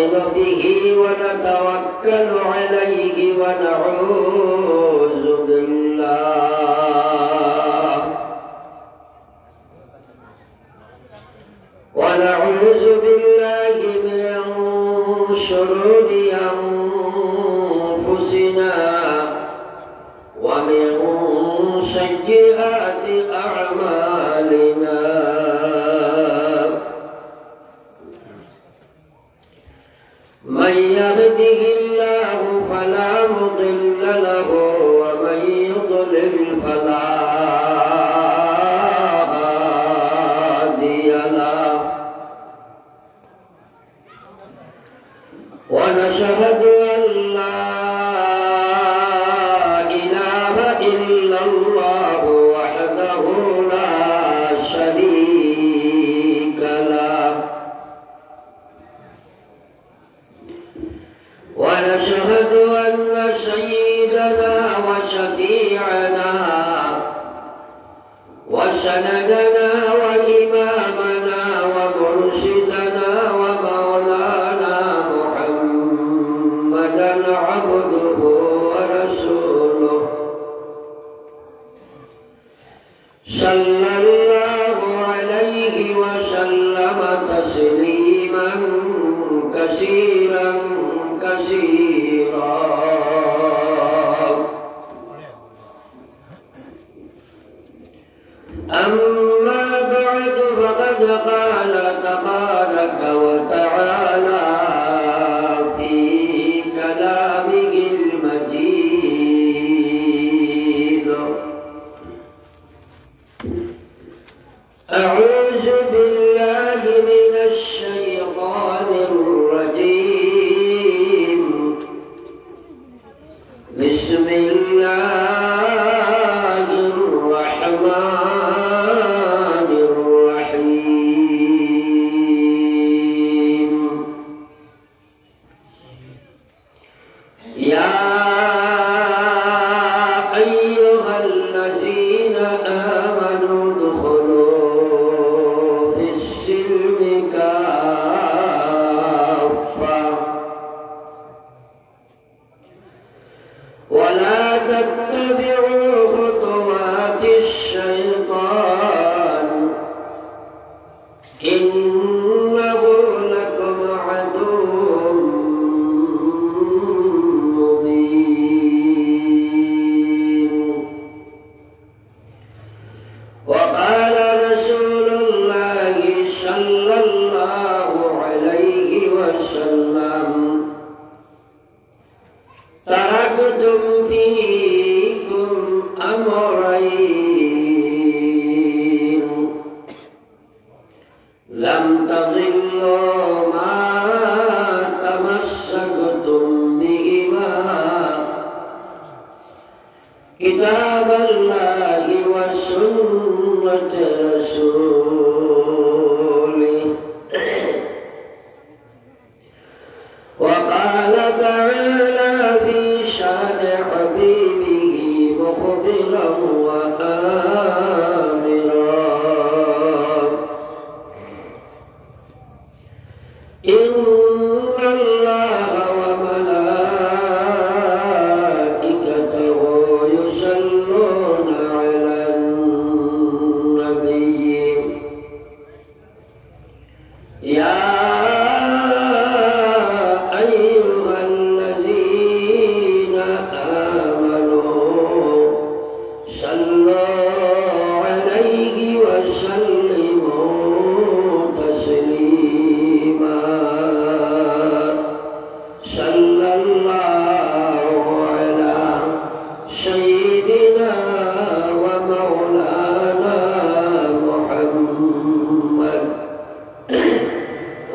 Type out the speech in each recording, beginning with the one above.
نؤمن به ونتوكل عليه ونعوذ بالله من شرور أنفسنا ومن سيئات أعمالنا من يهده الله فلا مضل له ومن يضلل فلا هادي له ونشهد أن لا إله إلا الله وحده لا شريك له ونشهد أن سيدنا وشفيعنا وسندنا وإمامنا ومرشدنا ومولانا محمدا عبده ورسوله صلى الله عليه وسلم تسليما كثيرا كثيرا أما بعد فقد قال تبارك وتعالى في كلامه المجيد أعوذ بالله من الشيطان الرجيم بسم الله الرحمن الرحيم يا أيها الذين آمنوا ادخلوا في السلم كافة ولا تتبعوا خطوات الشيطان إنه لكم عدو مبين وقال رسول الله صلى الله عليه وسلم تركتم فيكم أمرين لم تضلوا ما تمسكتم بهما كتاب الله وسنة رسوله وقال تعالى في شان حبيبه مخبرا وآمرا إن الله وملائكته يصلون على النبي يا أيها الذين آمنوا صلوا عليه وسلموا تسليما صلى الله على سيدنا ومولانا محمد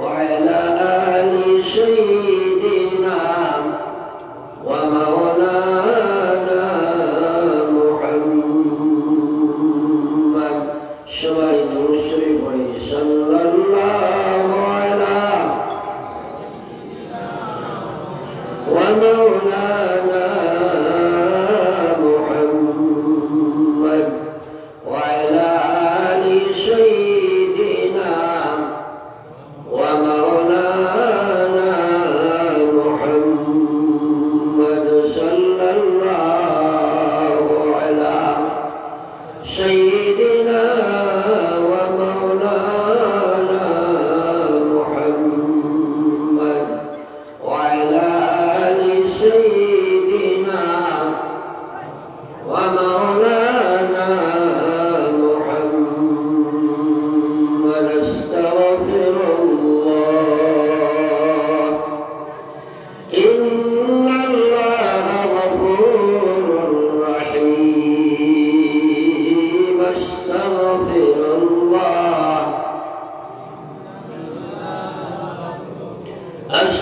وعلى آل سيدنا ومولانا محمد شوائد الشريف صلى الله على ومولانا محمد وعلى آل سيدنا ومولانا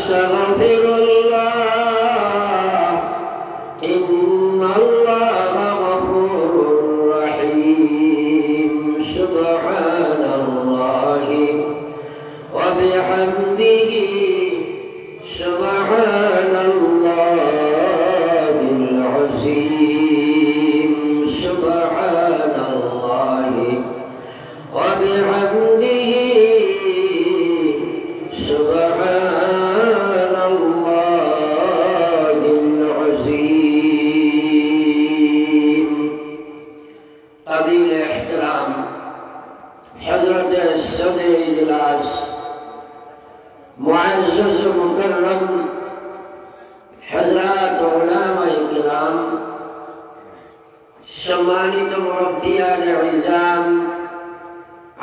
আস্তাগফিরুল্লাহ ইন্নাল্লাহা গফুরুর রহিম সুবহানাল্লাহি ওয়া বিহামদিহি সুবহানাল্লাহিল আযীম সুবহানাল্লাহি ওয়া বিহামদিহি সুবহানাল্লাহিল আযীম। কাবিল ইহতিরাম হযরত সদর ইজলাস মুআজ্জাজ মুকররম হযরত উলামায়ে কিরাম, সম্মানিত মুরব্বিয়ানে ইজাম,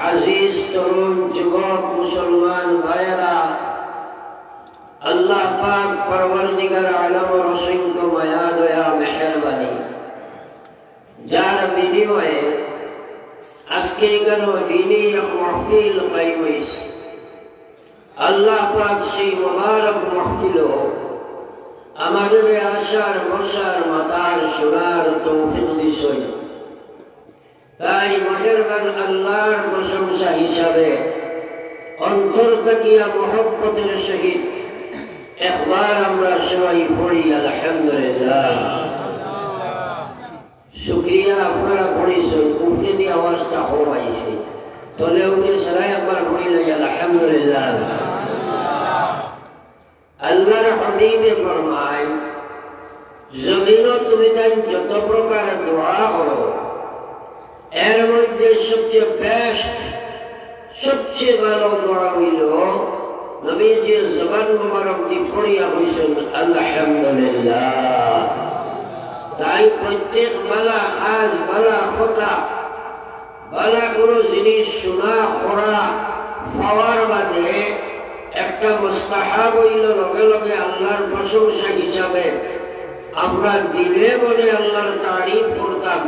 আজিজ তরুণ যুবক মুসলমান ভাইয়েরা, আল্লাহ পাক পরওয়ারদিগার আলমের অসংখ্য মায়া দয়া মেহেরবানি, যার বিনিময়ে আজকে কেন দিনী এক মাহফিল কায়েম হয়েছে। আল্লাহ পাক সেই মুবারক মাহফিলও আমাদের আশার বসার মাতার শোনার তৌফিক দিছেন। তাই মেহেরবান আল্লাহর প্রশংসা হিসাবে অন্তর থাকিয়া মহব্বতের সহিত একবার আমরা সবাই পড়ি আলহামদুলিল্লাহ। শুকরিয়া আপনারা পড়িছেন, উপরে দিয়ে আওয়াজটা কমাইছে, তলে উপরে সবাই একবার পড়িলে আলহামদুলিল্লাহ। আল্লাহর হাবিবে ফরমায়, জমিনও তুমি তাই যত প্রকার দোয়া করো, এর মধ্যে সবচেয়ে বেস্ট, সবচেয়ে ভালো দোয়া হইল নবীজি জবান মুবারক দিয়ে পড়িয়া হইছেন আলহামদুলিল্লাহ। তাই প্রত্যেক বালা কাজ, বালা কথা, বালা কোনো জিনিস শোনা পড়া পাওয়ার বাদে একটা মুস্তাহাব হইল লগে লগে আল্লাহর প্রশংসা হিসাবে আমরা দিলে বলে আল্লাহর তারিফ করতাম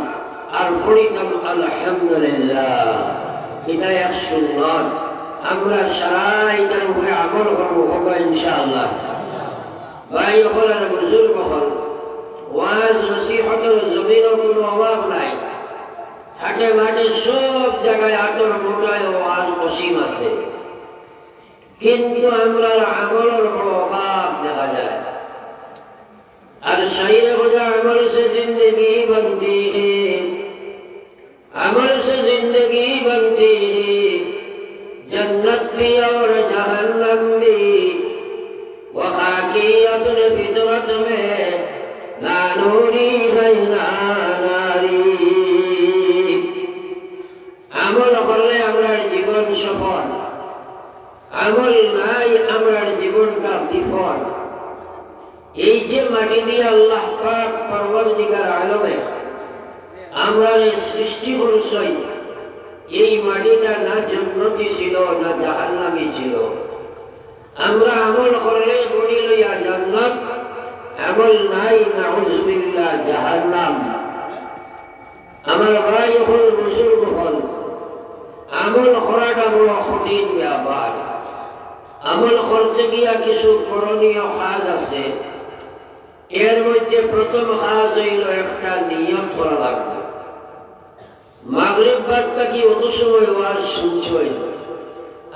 আর পড়িতাম আলহামদুলিল্লাহ। এটা এক সুন্নত, আমরা সারা এটার উপরে আমল করবো হবে ইনশাআল্লাহ। ভাই হল আর বুজুর্গ হল, ওয়াজ নসিহতের জমিনও কোনো অভাব নাই, হাটে মাঠে সব জায়গায় আতর মোটায় ওয়াজ অসীম আছে, কিন্তু আমরা আমলের বড় অভাব দেখা যায়। আর শাইর খোদা আমল সে জিন্দগি बनती है, अमल से जिंदगी बनती है, जन्नत भी और जहन्नम भी, वहाँ की अपने फितरत में ना नूरी है ना नारी। আমল করলে আমরা জীবন সফল, আমল নাই আমার জীবনটা বিফল। এই যে মাটি দিয়ে আল্লাহ পাক পরওয়ারদিগার আলমে আমরা সৃষ্টি করছেন, এই মাটিটা না জান্নাতি ছিল না জাহান্নামী ছিল। আমরা আমল করলে গড়ি লইয়া জান্নাত, আমল নাই নাউজুবিল্লাহ জাহান্নাম। আমার ভাই হল, বুজুর্গ হল, আমল করাটা বড় কঠিন ব্যাপার। আমল করতে গিয়া কিছু করণীয় কাজ আছে, এর মধ্যে প্রথম কাজ হইল একটা নিয়ত করা লাগবে। মাগরিব বাদটা কি অত সময় ওয়াজ শুনছই,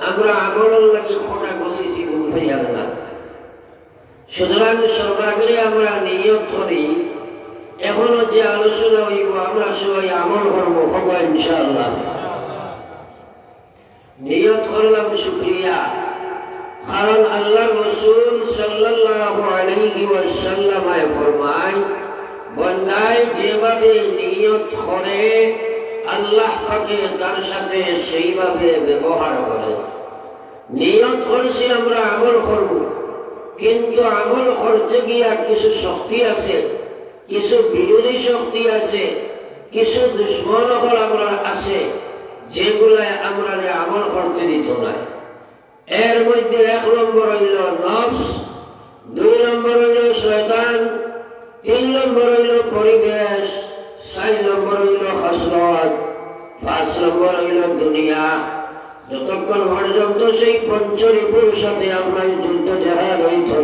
আমরা আমলের লাগি খোটা বসেছি বুঝতে না। সুতরাং সর্বাগ্রে আমরা নিয়ত করি, এখনো যে আলোচনা হইব আমরা সবাই আমল করবো হবো ইনশাআল্লাহ। নিয়ত করলাম শুকরিয়া, কারণ আল্লাহর রাসূল সাল্লাল্লাহু আলাইহি ওয়াসাল্লাম ফরমায়, বান্দায় যেভাবে নিয়ত করে আল্লাহ পাকে তার সাথে সেইভাবে ব্যবহার করে। নিয়ত করছি আমরা আমল করব, কিন্তু আমল করতে গিয়া কিছু শক্তি আছে, কিছু বিরোধী শক্তি আছে, কিছু দুশ্মন আমরা আছে, যেগুলাই আমরা আমল করতে দিত না। এর মধ্যে এক নম্বর হইল নফস, দুই নম্বর হইল শয়তান, তিন নম্বর হইল পরিবেশ, চার নম্বর হইল খসরত, পাঁচ নম্বর হইল দুনিয়া। যতক্ষণ পর্যন্ত সেই পঞ্চরিপুর সাথে আমরা যুদ্ধ জাহাজ হইতে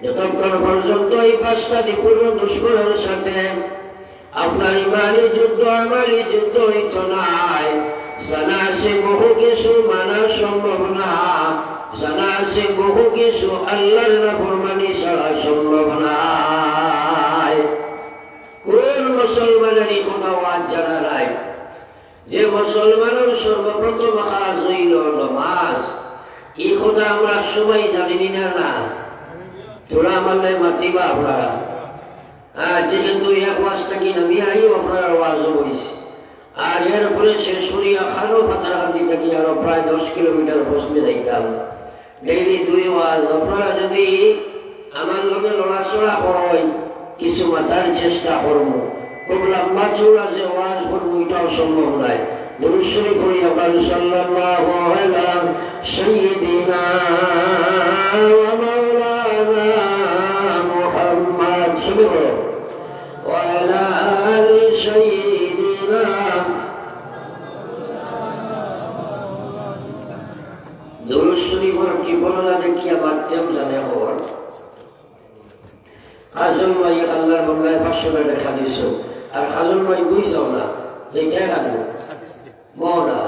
যতক্ষণ পর্যন্ত এই পাঁচটা পূর্ণ দুশ্মনের সাথে আপনার ইমানি যুদ্ধ আমারই যুদ্ধ হইত নাই, জানা আছে বহু কিছু মানা সম্ভব না, জানা আছে বহু কিছু আল্লাহর নাফরমানি ছাড়া সম্ভব নাই। কোন মুসলমানেরই কোনো আওয়াজ জানা নাই যে মুসলমানের সর্বপ্রথম কাজ হইল নামাজ? এই কথা আমরা সবাই জানিনি না? তোরা আমার মাতিবা আপনারা যেহেতু এক ওয়াজটা কি নামি আই আপনার ওয়াজও হয়েছে, আর এর ফলে শেষ করিয়া খানো ফাতারকান্দি থেকে আরো প্রায় 10 কিলোমিটার পশ্চিমে যাইতাম। ডেইলি 2 ওয়াজ। আপনারা যদি আমার লগে লড়াচড়া করেন, কিছু মাতার চেষ্টা করবো, খুব লম্বা চৌড়া যে ওয়াজ করবো এটাও সম্ভব নয়। দুরূদ শরীফ পড়ি আবার সাল্লাল্লাহু আলা সাইয়্যিদিনা ওয়া মাওলানা মুহাম্মদ ওয়া আলা আলি সাইয়্যিদিনা। দুরূদ শরীফের কি বলা দেখিয়া মাধ্যম জানে হওয়ার কাজল ভাই আল্লাহর বাংলায় 500 টাকা খাদিস, আর কাজল ভাই বুঝাও না যে কে রাখবো মনা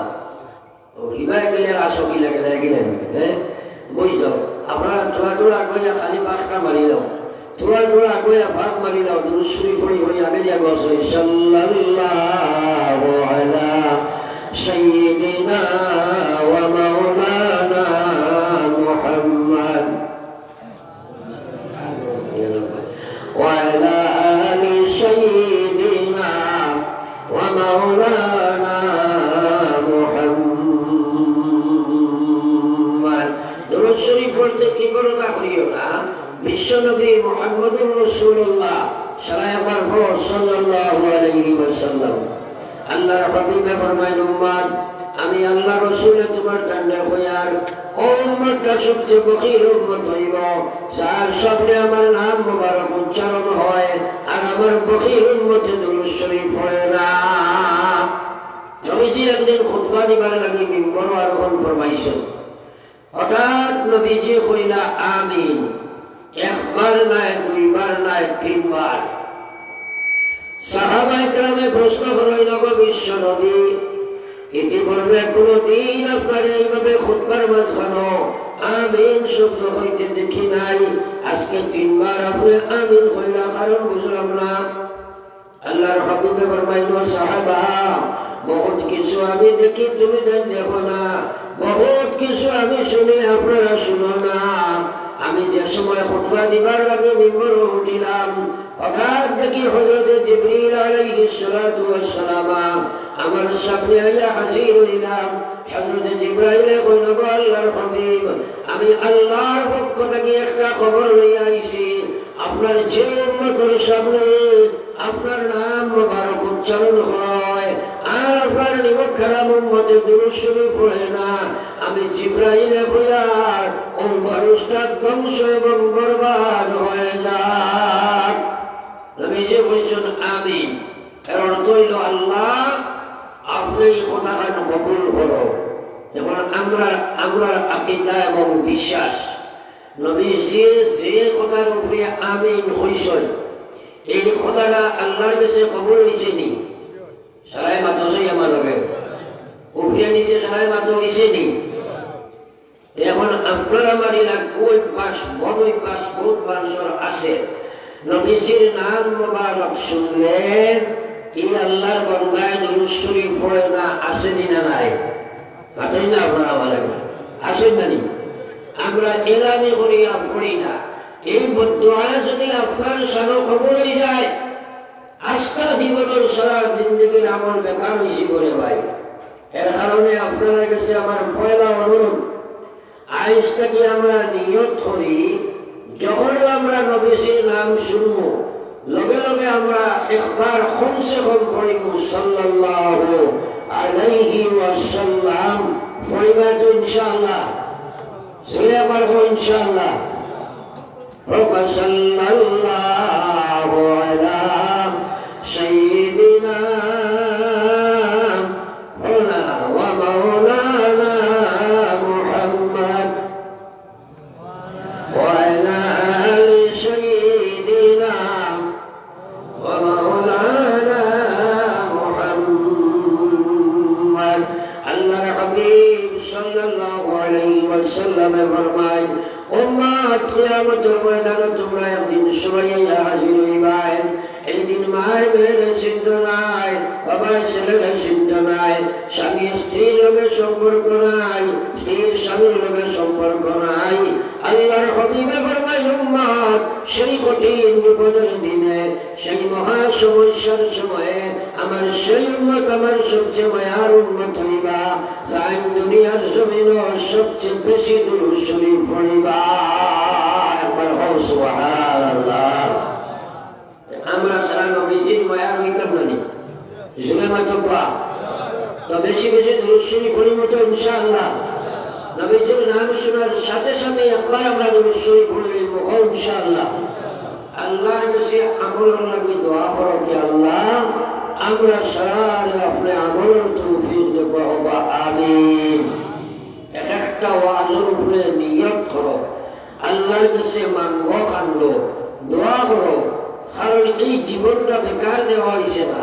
ও হিবাই গেলে আসো কি লাগে গেলেন, হ্যাঁ বুঝাও। আপনারা তোরা তোরা কইয়া খালি পাঁচটা মারি দাও, তোরা তোরা কইয়া ভাগ মারি দাও। দুরূদ শরীফ পড়ি পড়ি আগে দিয়া গছ সাল্লাল্লাহু আলা সাইয়্যিদিনা ওয়া মাওলানা মুহাম্মদ وعلى آل سيدنا ومولانا محمد। দুরূদ শরীফ পড়তে কৃপণতা করিও না। বিশ্বনবী মুহাম্মদুর রাসূলুল্লাহ সাল্লাল্লাহু আলাইহি ওয়াসাল্লাম আল্লাহর হাবিবে ফরমায়, উম্মত আমি আল্লাহ রাসূলের তোমার দণ্ডে হইয়ার ও উম্মতটা সবচেয়ে বখির উম্মত হইব, যার সামনে আমার নাম মুবারক উচ্চারণ হয় আর আমার বখির উম্মতে দুরূদ শরীফ পড়ে না। নবীজি একদিন খুতবা দিবার লাগি মিম্বর আরোহণ ফরমাইছেন। হঠাৎ নবীজি কইলা আমিন, একবার নাই, দুইবার নাই, 3 বার। সাহাবায়ে কেরামে প্রশ্ন করলেন, গো বিশ্ব নবী, ইতিপূর্বে কোনদিন আপনার এইভাবে খুতবার মাঝখানে আমিন শব্দ হইতে দেখি নাই, আজকে 3 বার আপনি আমিন কইলা, কারণ বুঝলাম না। আল্লাহর হাবিবে ফরমাইলো, সাহাবা বহুত কিছু আমি দেখি তুমি দেখো না, বহুত কিছু আমি শুনি আপনারা শুনো না। আমি যে সময় খুতবা দিবার লাগে মিম্বরে উঠিলাম, হঠাৎ দেখি হযরত জিবরিল আলাইহিস সালাতু ওয়াস সালাম আমার সামনে আইয়া হাজির হইলাম। হযরত জিবরাইল কইল, গো আল্লাহর হাবিব, আমি আল্লাহর পক্ষ থেকে একটা খবর লইয়া আইছি, আপনার যে উম্মতের সামনে আপনার নাম মুবারক উচ্চারণ হয় আর আপনার নিমক খারাপ উম্মতে দুরূদ শরীফ পড়ে না, আমি জিবরাইল কইলাম ও মানুষটা ধ্বংস এবং বরবাদ হয়ে যাক। নবীজি বলেছেন আমিন। এর অর্থ হইল আল্লাহ আপনি এই কথাটা কবুল করো। যেমন আমরা আকীদা এবং বিশ্বাস, নবীজি যে কথার উপরে আমিন হইছেন এই কথাটা আল্লাহর কাছে কবুল হইছে নি? সারাই মাত্রই আমার লগে উপরে নিচে সারাই মাত্র হইছে নি? এখন আপনার আমার এলাকায় পাশ বড়ই পাশ বহুত মানুষের আছে, নবীজির নাম মুবারক শুনলেন এই আল্লাহর বান্দায় দুরূদ শরীফ পড়ে না, আসেনি না নাই? আছেন না আপনারা বলেন, আসেন না নি? আমরা এলামি করিয়া পড়ি না। এই বদদুয়া যদি আপনার সানো কবুল হয়ে যায়, আজকা জীবনের সারা জিন্দেগির আমল বেকার হয়েছে বলে ভাই। এর কারণে আপনাদের কাছে আমার পয়লা অনুরোধ, আজ থেকে আমরা নিয়ত করি, যখন আমরা নবীজির নাম শুনবো লগে লগে আমরা একবার কমসে কম পড়িব সাল্লাল্লাহু আলাইহি ওয়াসাল্লাম পড়িবা তো ইনশাআল্লাহ। চলে পারবো ইনশাআল্লাহ। সাল্লাল্লাহু আলা সাইয়্যিদিনা ওয়া মাওলানা মুহাম্মদ ওয়া আলা আলি উম্মত কিয়ামতের ময়দানে তোমরা একদিন সবাই হাজির হইবাই। এই দিন মায়ের মেয়ের চিন্তা নাই, বাবার ছেলের চিন্তা নাই, স্বামী স্ত্রীর লোকের সম্পর্ক নাই, স্ত্রীর স্বামীর লোকের সম্পর্ক নাই। আল্লাহর হাবিবে ফরমায় উম্মত সেই কঠিন বিপদের দিনে, সেই মহা সমস্যার সময়ে আমার সেই উম্মত আমার সবচেয়ে মায়ার উম্মত হইবা, যাই দুনিয়ার জমিন সবচেয়ে বেশি দুরূদ শরীফ পড়িবা। একবার হও সুবহানাল্লাহ। আমরা সারা নবীজির মায়ার হইতাম না জুলে মাতবা তো বেশি বেশি দুরূদ শরীফ পড়িব তো ইনশাআল্লাহ। নবীজির নাম শোনার সাথে সাথে একবার আমরা দুরূদ শরীফ পড়িব ইনশাআল্লাহ। আল্লাহর কাছে আমলের লাগি দোয়া করো কি আল্লাহ আমরা সারা আপনি আমলের তৌফিক দেব, আমিন। একটা ওয়াজের উপরে নিয়ত করো, আল্লাহর কাছে মাঙ্গো কান্দো, দোয়া করো, কারণ এই জীবনটা বেকার দেওয়া হয়েছে না।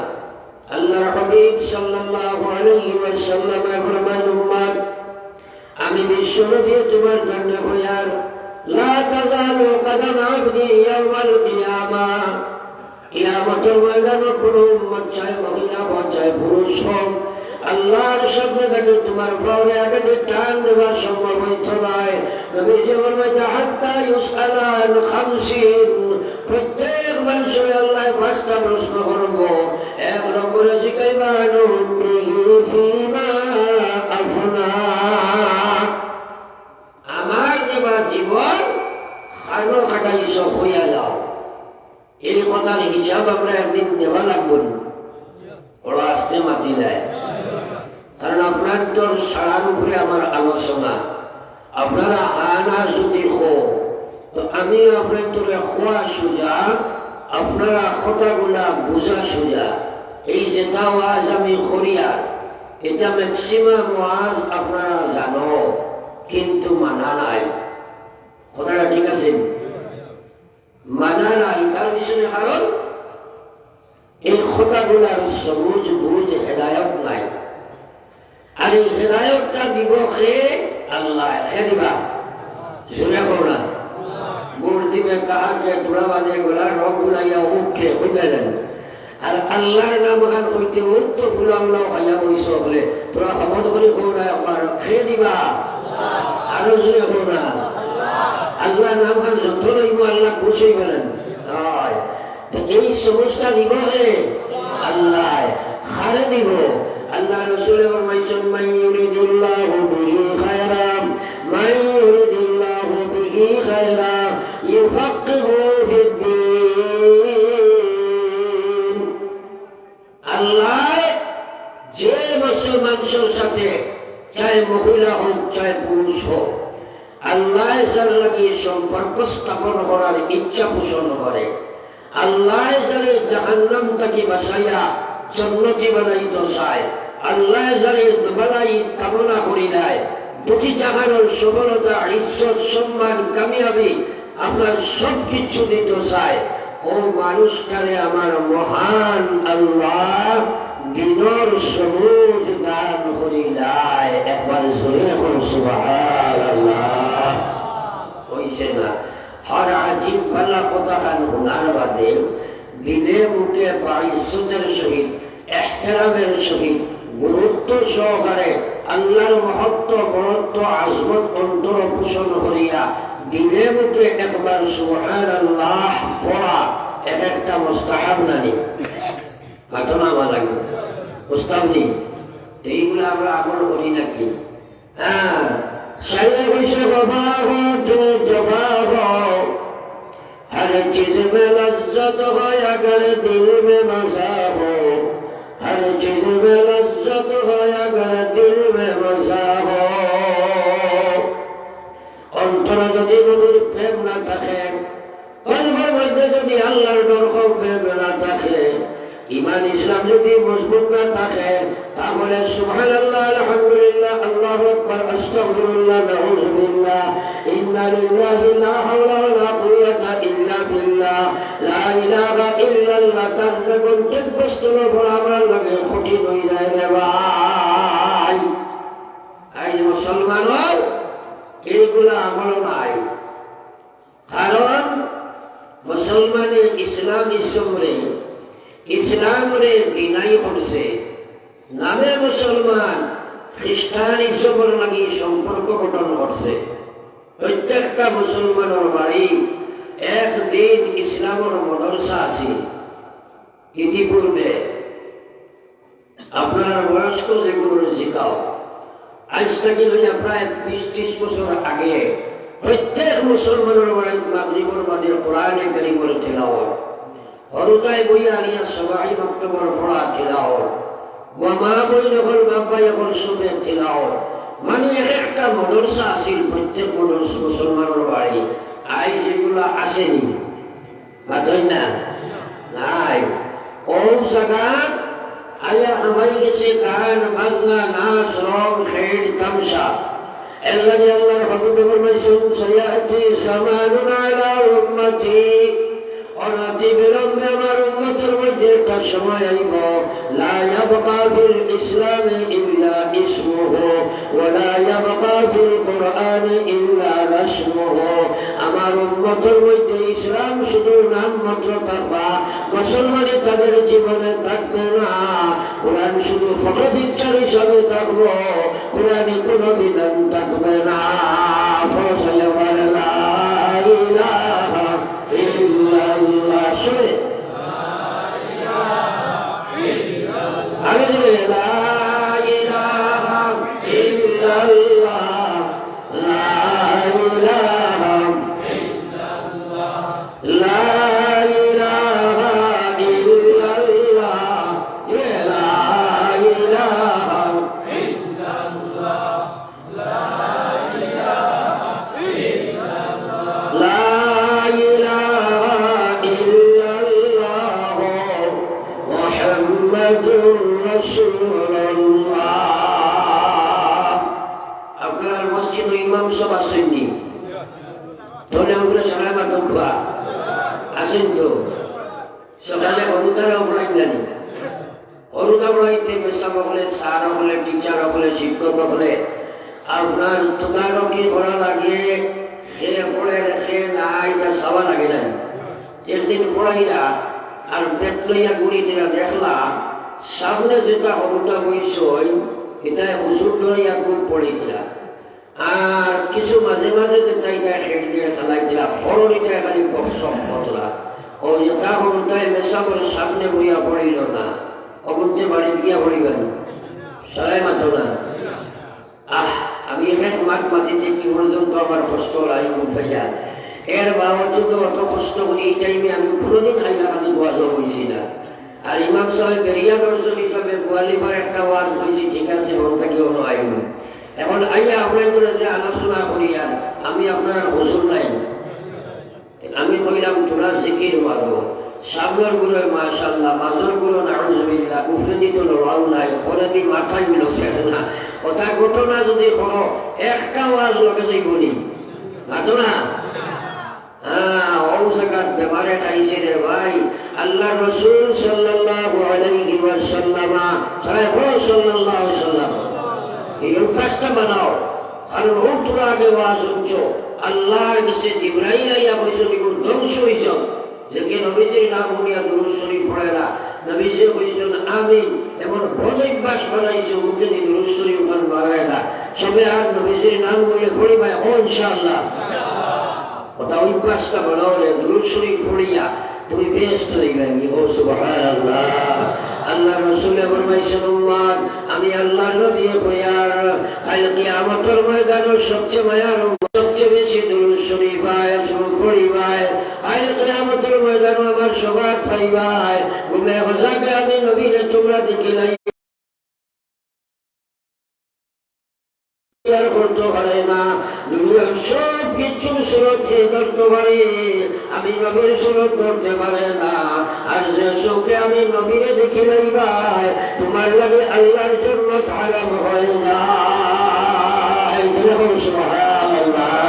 আল্লাহর হাবিব সাল্লাল্লাহু আলাইহি ওয়াসাল্লাম ফরমান উম্মত আমি বিশ্বনবী তোমার জন্য হইয়ার লা তাযালু কদম আবদি ইয়াওমাল কিয়ামাহ, কিয়ামতের ময়দানে কোন উম্মত চাই মহিলা বা চাই পুরুষ হোক আল্লাহর সামনে থেকে তোমার পাওয়ারে আগে যে টান দেওয়া সম্ভব হইত নয়। নবীজি বলেন হাত্তা ইউসআলা আন খামসিন, প্রত্যেক মানুষের আল্লাহ পাঁচটা প্রশ্ন করব। এক নম্বরে জিজ্ঞাসা ফিমা আফনা, আমার দেবা জীবন খানো খাটাই সব হইয়া যাও। এই কথার হিসাব আমরা একদিন দেওয়া লাগবো না, ওরা আসতে মাতি দেয়। কারণ আপনার তো সারার উপরে আমার আলোচনা, আপনারা আনা যদি হো তো আমি আপনার তোরে খোয়া সোজা, আপনারা কথাগুলা বোঝা সোজা। এই যেটা ওয়াজ আমি করিয়া এটা ম্যাক্সিমাম ওয়াজ আপনারা জানো কিন্তু মানা নাই। কথাটা ঠিক আছে? মানা নাই তার পিছনে কারণ এই কথাগুলার সবুজ বুঝ হেদায়ত নাই। আর এই হেদায়তটা দিব খে আল্লাহ, খে দিবা শুনে করো গুড় দিবে কাহাকে তোড়া বাঁধে গোলার রং গুলাইয়া মুখে হইবেন। আর আল্লাহর নাম খান হইতে উক্ত ফুলাগুলাও খাইয়া বইস বলে তোরা শপথ করে খোরা খে দিবা আরো জুড়ে খোরা আল্লাহর নাম খান যত লইব আল্লাহ বুঝেই বলেন। এই সমস্যা দিব হে আল্লাহ, খারে দিব। আল্লাহ রাসূল ফরমাইছেন মান ইউরিদুল্লাহু বিহি খায়রান, মান ইউরিদুল্লাহু বিহি খায়রান ইউফাক্কিহু ফিদ্দীন। আল্লাহ যে মুসলমানের সাথে চাই মহিলা হোক চাই পুরুষ হোক আল্লাহ যার লাগি সম্পর্ক স্থাপন করার ইচ্ছা পোষণ করে, আল্লাহ যারে জাহান্নাম থেকে বাঁচাইয়া জান্নাতি বানাইতে চায়, আল্লাহ যারে বানাই কামনা করি দেয় দুটি জাহানের সফলতা ইজ্জত সম্মান কামিয়াবি আপনার সব কিছু দিতে চায়, ও মানুষটারে আমার মহান আল্লাহ দিনের সবুজ দান করি দেয়। একবার জোরে এখন সুবহানাল্লাহ হইছে না? হর আজিব পাল্লা কথা খান হুনার বাদে দিলে মুখে ইজ্জতের সহিত এহতেরামের সহিত গুরুত্ব সহকারে আল্লাহর মহত্ব বরত্ব আজমত অন্তর পোষণ করিয়া দিলে মুখে একবার সুবহানাল্লাহ পড়া এক একটা মুস্তাহাব নানি ঘটনা লাগে মুস্তাহাব নেই। এইগুলো আমরা আমল করি নাকি? হ্যাঁ সাইয়ে বসে বাবা জবা हर चीज में लज्जत हो अगर दिल में मजा हो, हर चीज में लज्जत हो अगर दिल में मजा हो। অন্তর যদি নবীর প্রেম না থাকে, কলবের মধ্যে যদি আল্লাহর ডর প্রেম না থাকে, ইমান ইসলাম যদি মজবুত না থাকে, তাহলে সুবহানাল্লাহ আলহামদুলিল্লাহ আল্লাহু আকবার আস্তাগফিরুল্লাহ নাউযুবিল্লাহ ইন্না লিল্লাহি লা হাওলা ওয়ালা কুওয়াতা ইল্লা বিল্লাহ লা ইলাহা ইল্লাল্লাহ তার কোন বস্তুর উপর আমার লাগে কঠিন হয়ে যায় রে ভাই। এই মুসলমানরা এইগুলা আমল নাই, মুসলমানের ইসলাম ইসমরে ইসলাম রে বিনাই করছে নামে মুসলমান খ্রিস্টান ইসমর লাগি সম্পর্ক গঠন করছে প্রত্যেকটা মুসলমানের বাড়ি একদিন ইসলামের মদরসা আছে ইতিপূর্বে আপনারা বয়স্ক যেগুলো শিখাও আজ থেকে লইয়া প্রায় 20-30 বছর আগে প্রত্যেক মুসলমানের বাড়ি মাগরিবের বাদে কোরআনে কারীমের তিলাওয়াত হরুতায় বইয়া আনিয়া সবাই মাকতবর পড়া তিলাওয়াত ওয়া মা বাইনাহুল বাবা ইয়াকুল সুবে তিলাওয়াত মানে একটা মাদ্রাসা আছিল প্রত্যেক মুসলমানের বাড়ি আজ যেগুলো আসেনি মাত্রই না নাই ও জাগাত আল্লাহ আমায় গেছে গান বাংলা নাচ রং খেল তামসা আল্লাহর হুকুমে ফরমাইছেন সায়াতি জামানুন আলা উম্মতি অনাতি বিলম্বে আমার উম্মতের মধ্যে একটা সময় আইব লা ইয়াবকা ফিল ইসলামে ইল্লা ইসমুহু ওয়া লা ইয়াবকা ফিল কুরআনি ইল্লা রাসমুহু আমার উম্মতের মধ্যে ইসলাম শুধু নাম মাত্র থাকবা মুসলমানি তাদের জীবনে থাকবে না কোরআন শুধু ফটো পিকচার হিসাবে থাকবো কোরআনে কোনো বিধান থাকবে না ফসলে লা ইলাহা ইল্লাল্লাহ শুনে আরে লা ইলাহা ইল্লাল্লাহ লা ইলাহা ইল্লাল্লাহ লা ইলাহা ইল্লাল্লাহ লা ইলাহা ইল্লাল্লাহ লা ইলাহা ইল্লাল্লাহ লা ইলাহা ইল্লাল্লাহ মুহাম্মাদুর রাসূলুল্লাহ আপনার মসজিদে ইমাম সাহেব আসেননি তোলে ওগুলো সবাই মাধ্যম খোয়া আসেন তো সকালে অনুদারা পড়াই জানি অনুদা পড়াইতে পেশাব হলে স্যার হলে টিচার হলে শিক্ষক হলে আপনার তোদারকি করা লাগে সে পড়ে সে নাই তা সবা লাগে না একদিন পড়াইলা আর পেট লইয়া গুড়ি দিলা দেখলা সামনে যেটা অনুদা বইসই এটা হুজুর ধরিয়া খুব পড়ে দিলা আর কিছু মাঝে মাঝে যেটা এটা খেয়ে দিয়ে খেলাই দিলা ফরনিটা খালি বর্ষক পতলা ও যেটা অনুদায় মেশাবর সামনে বইয়া পড়িল না অগুনতে বাড়িতে গিয়া পড়িবেন সবাই মাতো না আমি এখানে মাঠ মাটিতে কি পর্যন্ত আমার কষ্ট লাই উঠাইয়া এর বাবদ অত কষ্ট করি এই টাইমে আমি কোনোদিন হাইলাকান্দি ওয়াজ হয়েছি না আর ইমাম সাহেব বেরিয়া দর্শন হিসাবে গোয়ালিপার একটা ওয়াজ হয়েছি ঠিক আছে মনটা কেউ আইন এখন আইয়া আপনার যে আলোচনা করি আর আমি আপনার হুজুর নাই আমি কইলাম তোরা জিকির মারবো সামনের গুলো মাশাআল্লাহ মাজর গুলো নাউজুবিল্লাহ উফরে দিত লড়াও নাই পরে দি মাথা গুলো শেষ না ওটা ঘটনা যদি কোনো একটা ওয়াজ লোকে যাই বলি মাতো না ও জায়গার ব্যাপারে খাইছে রে ভাই আল্লাহ রসুল সাল্লাল্লাহু আলাইহি ওয়াসাল্লাম সাল্লাল্লাহু আলাইহি ওয়াসাল্লাম এই অভ্যাসটা বানাও কারণ ও তোরা আগে ওয়াজ শুনছো আল্লাহর কাছে জিবরাইল আইয়া কইছো কি ধ্বংস হইছ যেকে নবীজির নাম শুনিয়া দুরূদ শরীফ পড়ে না নবীজি কইছেন আমিন এমন বড় অভ্যাস বানাইছো মুখে দিয়ে দুরূদ শরীফ ওখান বাড়ায় না সবে আর নবীজির নাম বলে পড়ি ভাই ও ইনশাআল্লাহ ওটা অভ্যাসটা বানাওলে দুরূদ শরীফ পড়িয়া তুমি বেস্ট হইবে ও সুবহানাল্লাহ আল্লাহ রাসূল ফরমাইছেন উম্মত আমি আল্লাহর নবী কইয়ার কাল কিয়ামতের ময়দানে সবচেয়ে মায়ার সবচেয়ে বেশি দুরূদ শরীফ আয়াত পড়িবায় আল কিয়ামতের ময়দানে আমার সবাত পাইবায় গুমে হযাবে আমি নবীর তোমরা দেখিলাই আর করতে পারে না দুনিয়ার সব কিছু সুরক্ষে করতে পারে আমি নবীর সুরত করতে পারে না আর যে চোখে আমি নবীরে দেখে লইবাই তোমার লাগে আল্লাহর জন্য হারাম হয়ে যায় সুবহানাল্লাহ